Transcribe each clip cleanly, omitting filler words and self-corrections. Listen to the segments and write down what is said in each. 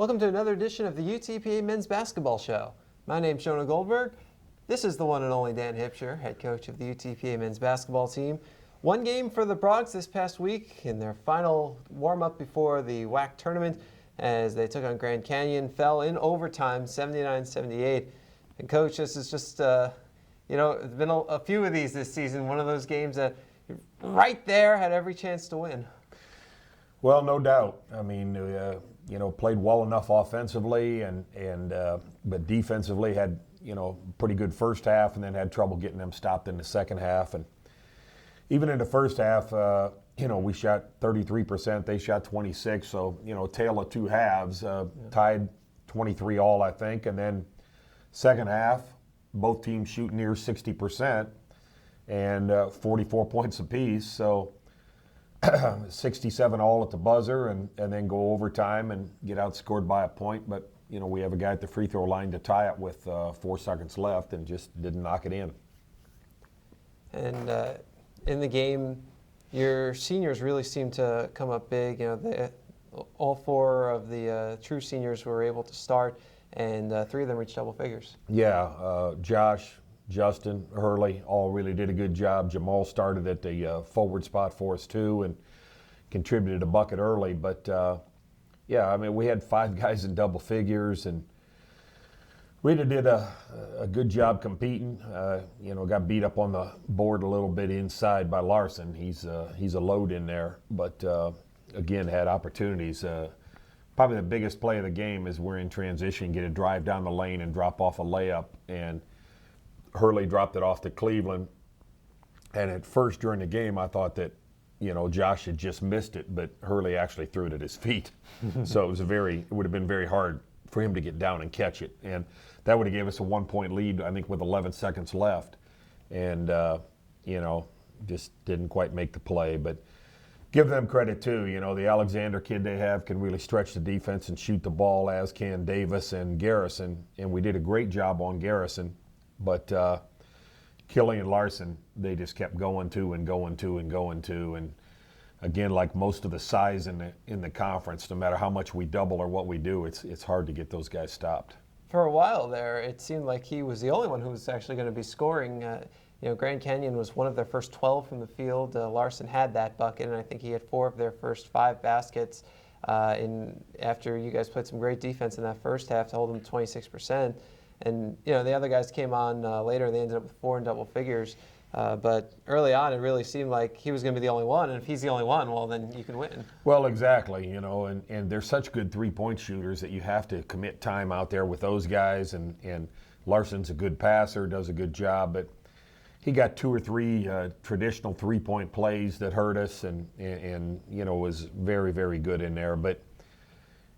Welcome to another edition of the UTPA Men's Basketball Show. My name's Jonah Goldberg. This is the one and only Dan Hipsher, head coach of the UTPA Men's Basketball team. One game for the Brogs this past week in their final warm-up before the WAC tournament as they took on Grand Canyon, fell in overtime, 79-78. And Coach, this is just, there's been a few of these this season, one of those games that right there had every chance to win. Well, no doubt. I mean, played well enough offensively, but defensively had, pretty good first half, and then had trouble getting them stopped in the second half. And even in the first half, we shot 33%, they shot 26%. So, tale of two halves, tied 23 all, I think. And then second half, both teams shoot near 60% and 44 points apiece. So 67 all at the buzzer and then go overtime and get outscored by a point. But, we have a guy at the free throw line to tie it with 4 seconds left and just didn't knock it in. And in the game, your seniors really seemed to come up big. All 4 of the true seniors were able to start, and 3 of them reached double figures. Yeah, Josh, Justin, Hurley all really did a good job. Jamal started at the forward spot for us too and contributed a bucket early. But we had 5 guys in double figures and really did a good job competing. Got beat up on the board a little bit inside by Larson. He's a load in there, but again had opportunities. Probably the biggest play of the game is we're in transition, get a drive down the lane and drop off a layup, and Hurley dropped it off to Cleveland. And at first during the game, I thought that, Josh had just missed it, but Hurley actually threw it at his feet. So it would have been very hard for him to get down and catch it. And that would have gave us a 1-point lead, I think, with 11 seconds left. And, just didn't quite make the play. But give them credit, too. The Alexander kid they have can really stretch the defense and shoot the ball, as can Davis and Garrison. And we did a great job on Garrison. But Kelly and Larson, they just kept going to. And again, like most of the size in the conference, no matter how much we double or what we do, it's hard to get those guys stopped. For a while there, it seemed like he was the only one who was actually going to be scoring. Grand Canyon was one of their first 12 from the field. Larson had that bucket, and I think he had 4 of their first 5 baskets after you guys played some great defense in that first half to hold them to 26%. And, the other guys came on later. They ended up with 4 in double figures. But early on, it really seemed like he was going to be the only one. And if he's the only one, well, then you can win. Well, exactly. And they're such good three-point shooters that you have to commit time out there with those guys. And Larson's a good passer, does a good job. But he got 2 or 3 traditional three-point plays that hurt us and was very, very good in there. But,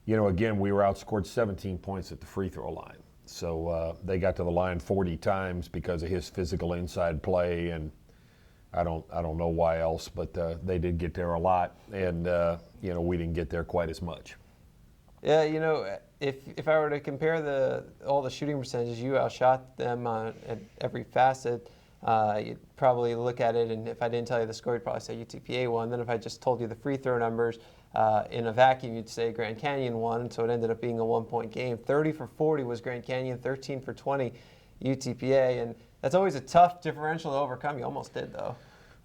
again, we were outscored 17 points at the free throw line. So they got to the line 40 times because of his physical inside play, and I don't know why else, but they did get there a lot, and we didn't get there quite as much. Yeah, if I were to compare all the shooting percentages, you outshot them at every facet. You'd probably look at it, and if I didn't tell you the score, you'd probably say UTPA won. Then if I just told you the free throw numbers, in a vacuum, you'd say Grand Canyon won, so it ended up being a 1-point game. 30 for 40 was Grand Canyon, 13 for 20 UTPA, and that's always a tough differential to overcome. You almost did, though.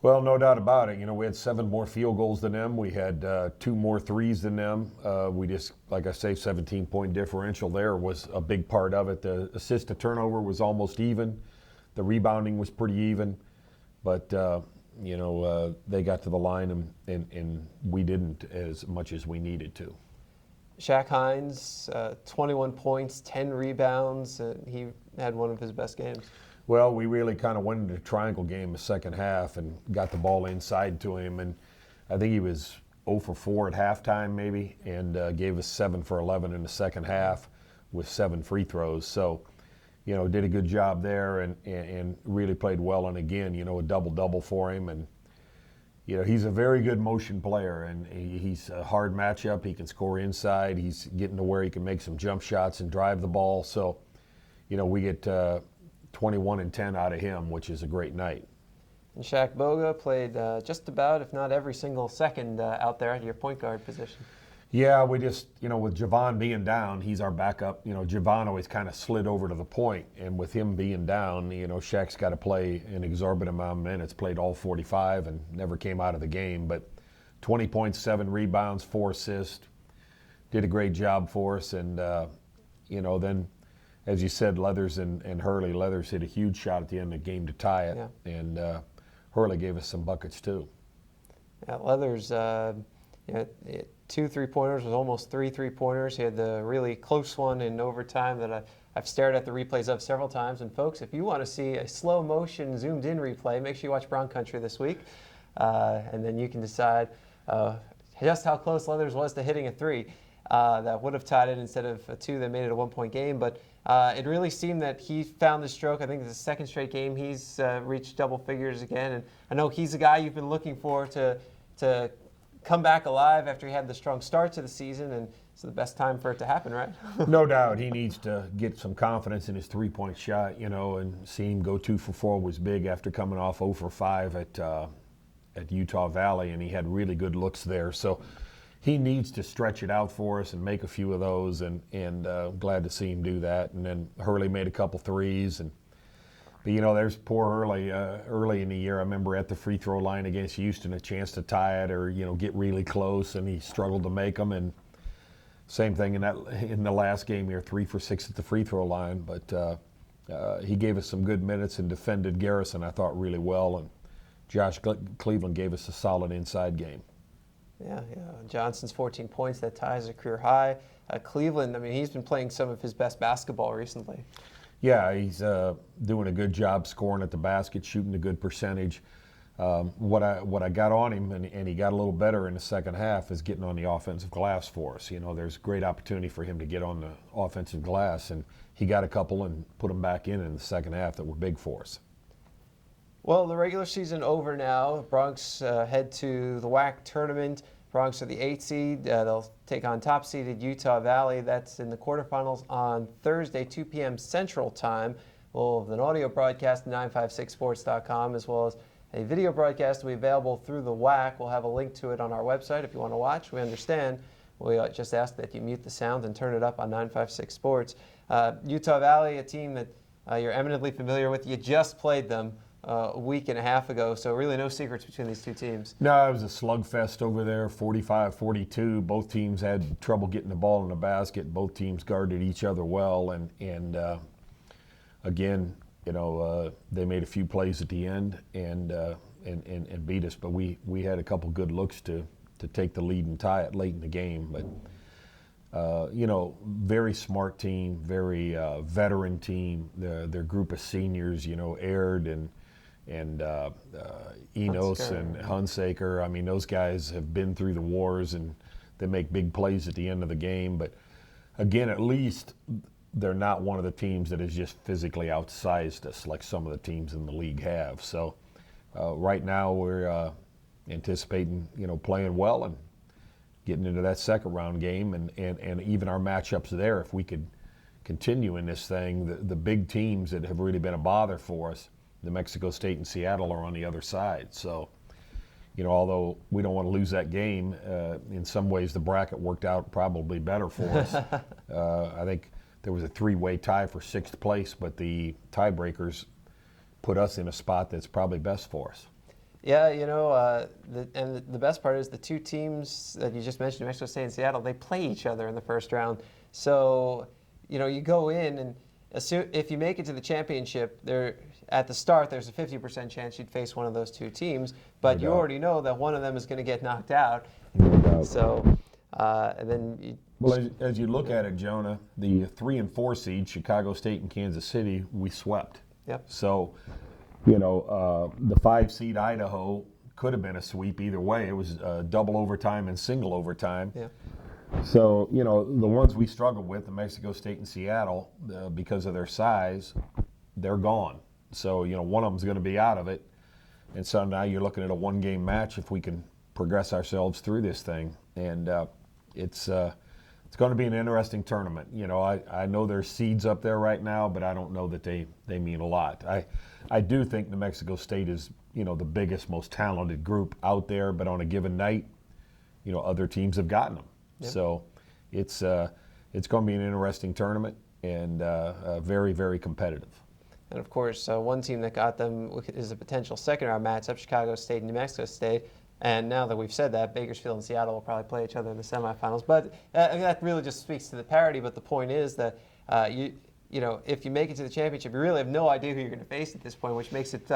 Well, no doubt about it. We had 7 more field goals than them. We had 2 more threes than them. We just, like I say, 17-point differential there was a big part of it. The assist to turnover was almost even. The rebounding was pretty even, but they got to the line and we didn't as much as we needed to. Shaq Hines, 21 points, 10 rebounds. He had one of his best games. Well, we really kind of went into a triangle game the second half and got the ball inside to him, and I think he was 0 for 4 at halftime maybe, and gave us 7 for 11 in the second half with 7 free throws. So, did a good job there and really played well. And again, a double-double for him. And, he's a very good motion player, and he's a hard matchup. He can score inside. He's getting to where he can make some jump shots and drive the ball. So, we get 21 and 10 out of him, which is a great night. And Shaq Boga played just about, if not every single second out there at your point guard position. Yeah, we just, with Javon being down, he's our backup. Javon always kind of slid over to the point, and with him being down, Shaq's got to play an exorbitant amount of minutes, played all 45 and never came out of the game. But 20 points, 7 rebounds, 4 assists, did a great job for us. And, then, as you said, Leathers and Hurley. Leathers hit a huge shot at the end of the game to tie it, Yeah. and Hurley gave us some buckets too. Yeah, Leathers, 2 3-pointers, was almost 3 3-pointers. He had the really close one in overtime that I've stared at the replays of several times. And folks, if you want to see a slow motion zoomed in replay, make sure you watch Brown Country this week, and then you can decide just how close Leathers was to hitting a 3 that would have tied it instead of a 2 that made it a 1-point game. But it really seemed that he found the stroke. I think it's the second straight game he's reached double figures again. And I know he's a guy you've been looking for to come back alive after he had the strong start to the season, and it's the best time for it to happen, right? No doubt. He needs to get some confidence in his three-point shot, and seeing him go 2 for 4 was big after coming off 0 for 5 at Utah Valley, and he had really good looks there. So he needs to stretch it out for us and make a few of those, and glad to see him do that. And then Hurley made a couple threes, but there's poor Hurley early in the year. I remember at the free throw line against Houston, a chance to tie it or get really close, and he struggled to make them. And same thing in the last game here, 3 for 6 at the free throw line. But he gave us some good minutes and defended Garrison, I thought, really well. And Josh Cleveland gave us a solid inside game. Yeah. Johnson's 14 points, that ties a career high. Cleveland, he's been playing some of his best basketball recently. Yeah, he's doing a good job scoring at the basket, shooting a good percentage. What I got on him, and he got a little better in the second half, is getting on the offensive glass for us. There's great opportunity for him to get on the offensive glass, and he got a couple and put them back in the second half that were big for us. Well, the regular season over now. Bronx head to the WAC tournament. Bronx are the 8th seed. They'll take on top-seeded Utah Valley. That's in the quarterfinals on Thursday, 2 p.m. Central Time. We'll have an audio broadcast at 956sports.com, as well as a video broadcast will be available through the WAC. We'll have a link to it on our website if you want to watch. We understand. We just ask that you mute the sound and turn it up on 956 Sports. Utah Valley, a team that you're eminently familiar with. You just played them a week and a half ago, so really no secrets between these two teams. No, it was a slugfest over there, 45-42. Both teams had trouble getting the ball in the basket. Both teams guarded each other well, and again, they made a few plays at the end and beat us. But we had a couple good looks to take the lead and tie it late in the game. But very smart team, very veteran team. Their group of seniors, Aird and Enos and Hunsaker. Those guys have been through the wars, and they make big plays at the end of the game. But again, at least they're not one of the teams that has just physically outsized us like some of the teams in the league have. So right now we're anticipating, playing well and getting into that second round game, and even our matchups there, if we could continue in this thing, the big teams that have really been a bother for us, New Mexico State and Seattle, are on the other side. So, although we don't want to lose that game, in some ways the bracket worked out probably better for us. I think there was a 3-way tie for 6th place, but the tiebreakers put us in a spot that's probably best for us. Yeah, the best part is the two teams that you just mentioned, New Mexico State and Seattle, they play each other in the first round. So, you go in, and if you make it to the championship, at the start, there's a 50% chance you'd face one of those two teams, but you already know that one of them is going to get knocked out. So, and then well, as you look at it, Jonah, the 3 and 4 seed, Chicago State and Kansas City, we swept. Yep. So, the 5 seed Idaho could have been a sweep either way. It was double overtime and single overtime. Yeah. So, the ones we struggled with, the Mexico State and Seattle, because of their size, they're gone. So, one of them's going to be out of it. And so now you're looking at a 1-game match if we can progress ourselves through this thing. And it's going to be an interesting tournament. I know there's seeds up there right now, but I don't know that they mean a lot. I do think New Mexico State is, the biggest, most talented group out there, but on a given night, other teams have gotten them. Yep. So it's going to be an interesting tournament and very, very competitive. And of course, one team that got them is a potential second-round matchup, Chicago State and New Mexico State. And now that we've said that, Bakersfield and Seattle will probably play each other in the semifinals. But that really just speaks to the parity. But the point is that you know, if you make it to the championship, you really have no idea who you're going to face at this point, which makes it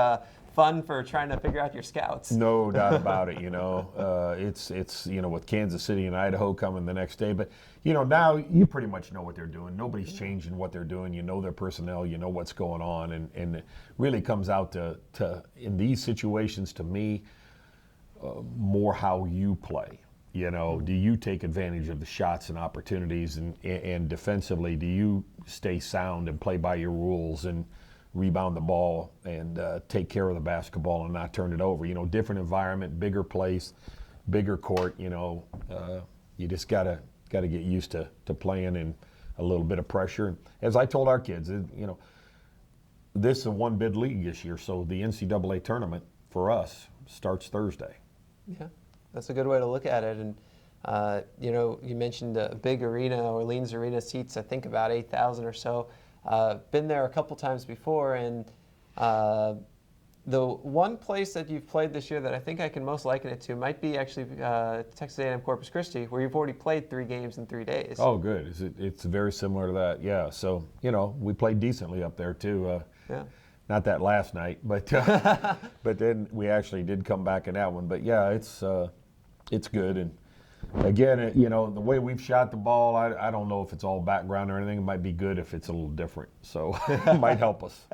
fun for trying to figure out your scouts. No doubt about it. You know, it's you know, with Kansas City and Idaho coming the next day, but you know, now you pretty much know what they're doing. Nobody's changing what they're doing. You know their personnel. You know what's going on, and it really comes out to in these situations, to me, more how you play. You know, do you take advantage of the shots and opportunities, and defensively, do you stay sound and play by your rules and rebound the ball and take care of the basketball and not turn it over? You know, different environment, bigger place, bigger court. You know, you just gotta get used to playing in a little bit of pressure. And as I told our kids, you know, this is a one-bid league this year, so the NCAA tournament for us starts Thursday. Yeah, that's a good way to look at it. And you know, you mentioned a big arena, Orleans Arena seats, I think about 8,000 or so. Been there a couple times before, and the one place that you've played this year that I think I can most liken it to might be actually Texas A&M Corpus Christi, where you've already played 3 games in 3 days. Oh, good. It's very similar to that. Yeah. So you know, we played decently up there too. Yeah. Not that last night, but but then we actually did come back in that one. But yeah, it's good. And again, you know, the way we've shot the ball, I don't know if it's all background or anything. It might be good if it's a little different. So it might help us.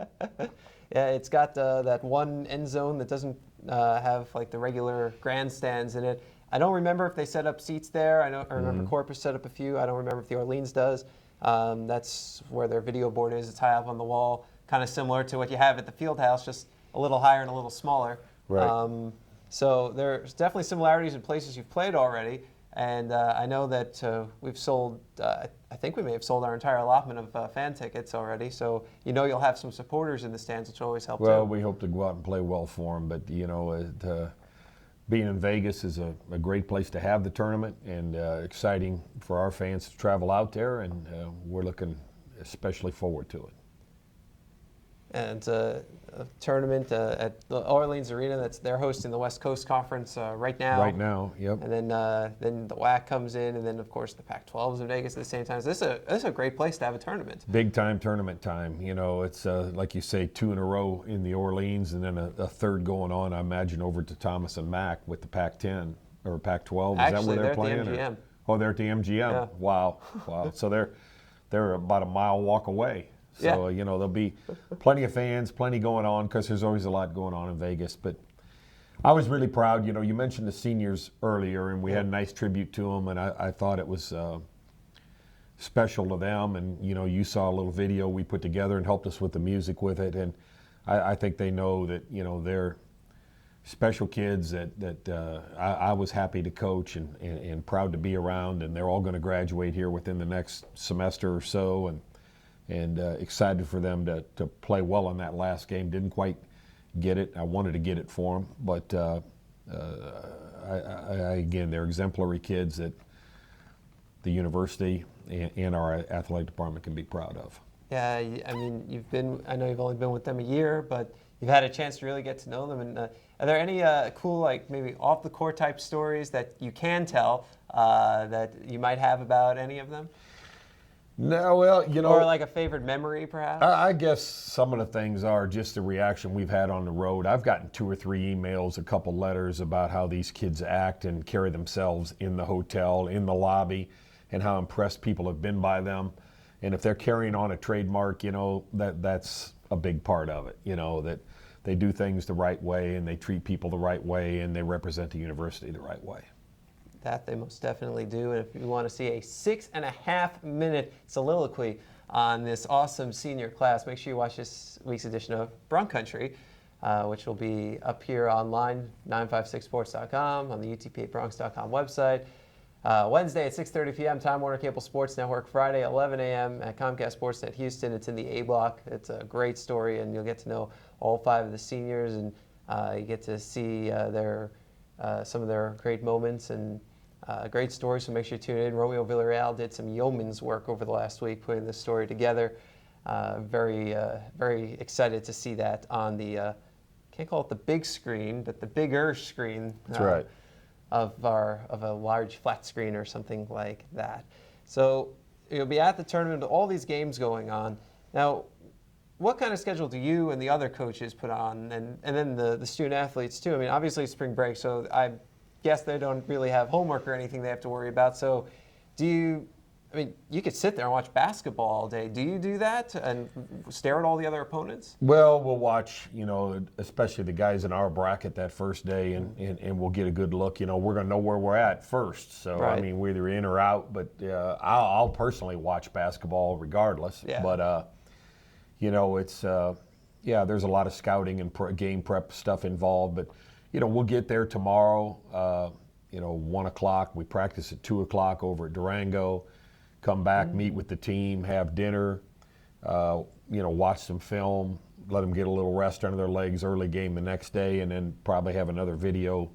Yeah, it's got that one end zone that doesn't have like the regular grandstands in it. I don't remember if they set up seats there. I remember Corpus set up a few. I don't remember if the Orleans does. That's where their video board is. It's high up on the wall, kind of similar to what you have at the field house, just a little higher and a little smaller. Right. So there's definitely similarities in places you've played already. And I know that we've sold, I think we may have sold our entire allotment of fan tickets already. So you know you'll have some supporters in the stands, which always helps. Well, we hope to go out and play well for them. But, you know, being in Vegas is a great place to have the tournament, and exciting for our fans to travel out there. And we're looking especially forward to it. And a tournament at the Orleans Arena. They're hosting the West Coast Conference right now. Right now, yep. And then the WAC comes in, and then of course the Pac-12 is in Vegas at the same time. So this is a great place to have a tournament. Big time tournament time. You know, it's like you say, 2 in a row in the Orleans, and then a third going on, I imagine, over to Thomas and Mack with the Pac-10 or Pac-12. Actually, is that where they're playing? playing? At the MGM. Oh, they're at the MGM. Yeah. Wow. So they're about a mile walk away. So, yeah. You know, there'll be plenty of fans, plenty going on, because there's always a lot going on in Vegas. But I was really proud. You know, you mentioned the seniors earlier, and we had a nice tribute to them, and I thought it was special to them. And, you know, you saw a little video we put together and helped us with the music with it. And I think they know that, you know, they're special kids that I was happy to coach and proud to be around. And they're all going to graduate here within the next semester or so. And excited for them to play well in that last game. Didn't quite get it. I wanted to get it for them, but again, they're exemplary kids that the university and our athletic department can be proud of. Yeah, I mean, I know you've only been with them a year, but you've had a chance to really get to know them. And are there any cool, like maybe off the court type stories that you can tell that you might have about any of them? No, well, you know. Or like a favorite memory, perhaps? I guess some of the things are just the reaction we've had on the road. I've gotten 2 or 3 emails, a couple letters about how these kids act and carry themselves in the hotel, in the lobby, and how impressed people have been by them. And if they're carrying on a trademark, you know, that's a big part of it, you know, that they do things the right way and they treat people the right way and they represent the university the right way. That they most definitely do. And if you want to see a 6.5-minute soliloquy on this awesome senior class, make sure you watch this week's edition of Bronc Country, which will be up here online, 956sports.com, on the UTPABronx.com website. Wednesday at 6:30 p.m., Time Warner Cable Sports Network. Friday, 11 a.m. at Comcast Sportsnet Houston. It's in the A block. It's a great story, and you'll get to know all 5 of the seniors, and you get to see some of their great moments and Great story, so make sure you tune in. Romeo Villarreal did some yeoman's work over the last week putting this story together. Very excited to see that on the, can't call it the big screen, but the bigger screen. That's right. Of a large flat screen or something like that. So you'll be at the tournament, all these games going on. Now, what kind of schedule do you and the other coaches put on, and then the student athletes too? I mean, obviously it's spring break, so I guess they don't really have homework or anything they have to worry about. So you could sit there and watch basketball all day. Do you do that and stare at all the other opponents? Well, we'll watch, especially the guys in our bracket that first day, and we'll get a good look. We're going to know where we're at first. So, right. I mean, we're either in or out, but I'll personally watch basketball regardless. Yeah. But, it's, there's a lot of scouting and game prep stuff involved. But, we'll get there tomorrow, 1 o'clock. We practice at 2 o'clock over at Durango. Come back, meet with the team, have dinner, watch some film, let them get a little rest under their legs, early game the next day, and then probably have another video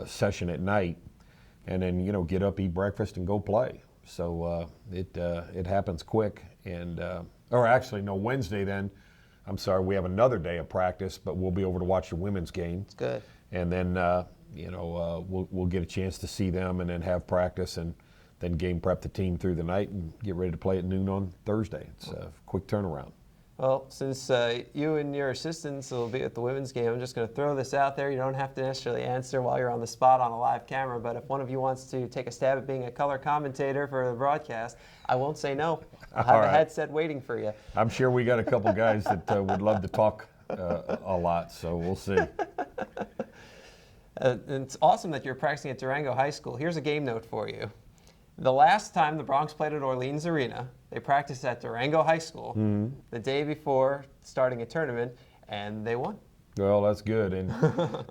session at night, and then get up, eat breakfast, and go play. So it happens quick. And Wednesday then. I'm sorry, we have another day of practice, but we'll be over to watch the women's game. It's good. And then we'll get a chance to see them, and then have practice, and then game prep the team through the night and get ready to play at noon on Thursday. It's a quick turnaround. Well, since you and your assistants will be at the women's game, I'm just going to throw this out there. You don't have to necessarily answer while you're on the spot on a live camera, but if one of you wants to take a stab at being a color commentator for the broadcast, I won't say no. I'll have a headset waiting for you. I'm sure we got a couple guys that would love to talk a lot, so we'll see. It's awesome that you're practicing at Durango High School. Here's a game note for you. The last time the Bronx played at Orleans Arena, they practiced at Durango High School the day before starting a tournament, and they won. Well, that's good. And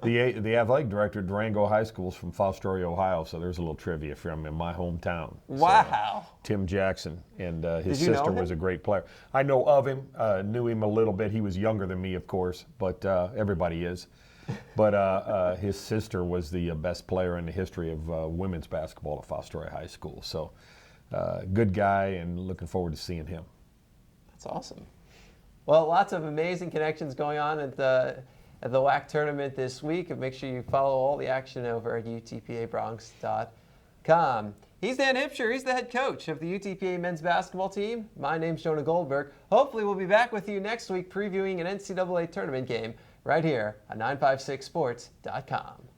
the athletic director at Durango High School is from Fostoria, Ohio, so there's a little trivia from in my hometown. Wow. So, Tim Jackson, and his Did you know sister him? was a great player. I know of him, knew him a little bit. He was younger than me, of course, but everybody is. But his sister was the best player in the history of women's basketball at Fostoria High School. So good guy, and looking forward to seeing him. That's awesome. Well, lots of amazing connections going on at the WAC tournament this week. And make sure you follow all the action over at utpabronx.com. He's Dan Hipsher. He's the head coach of the UTPA men's basketball team. My name's Jonah Goldberg. Hopefully we'll be back with you next week previewing an NCAA tournament game right here on 956sports.com.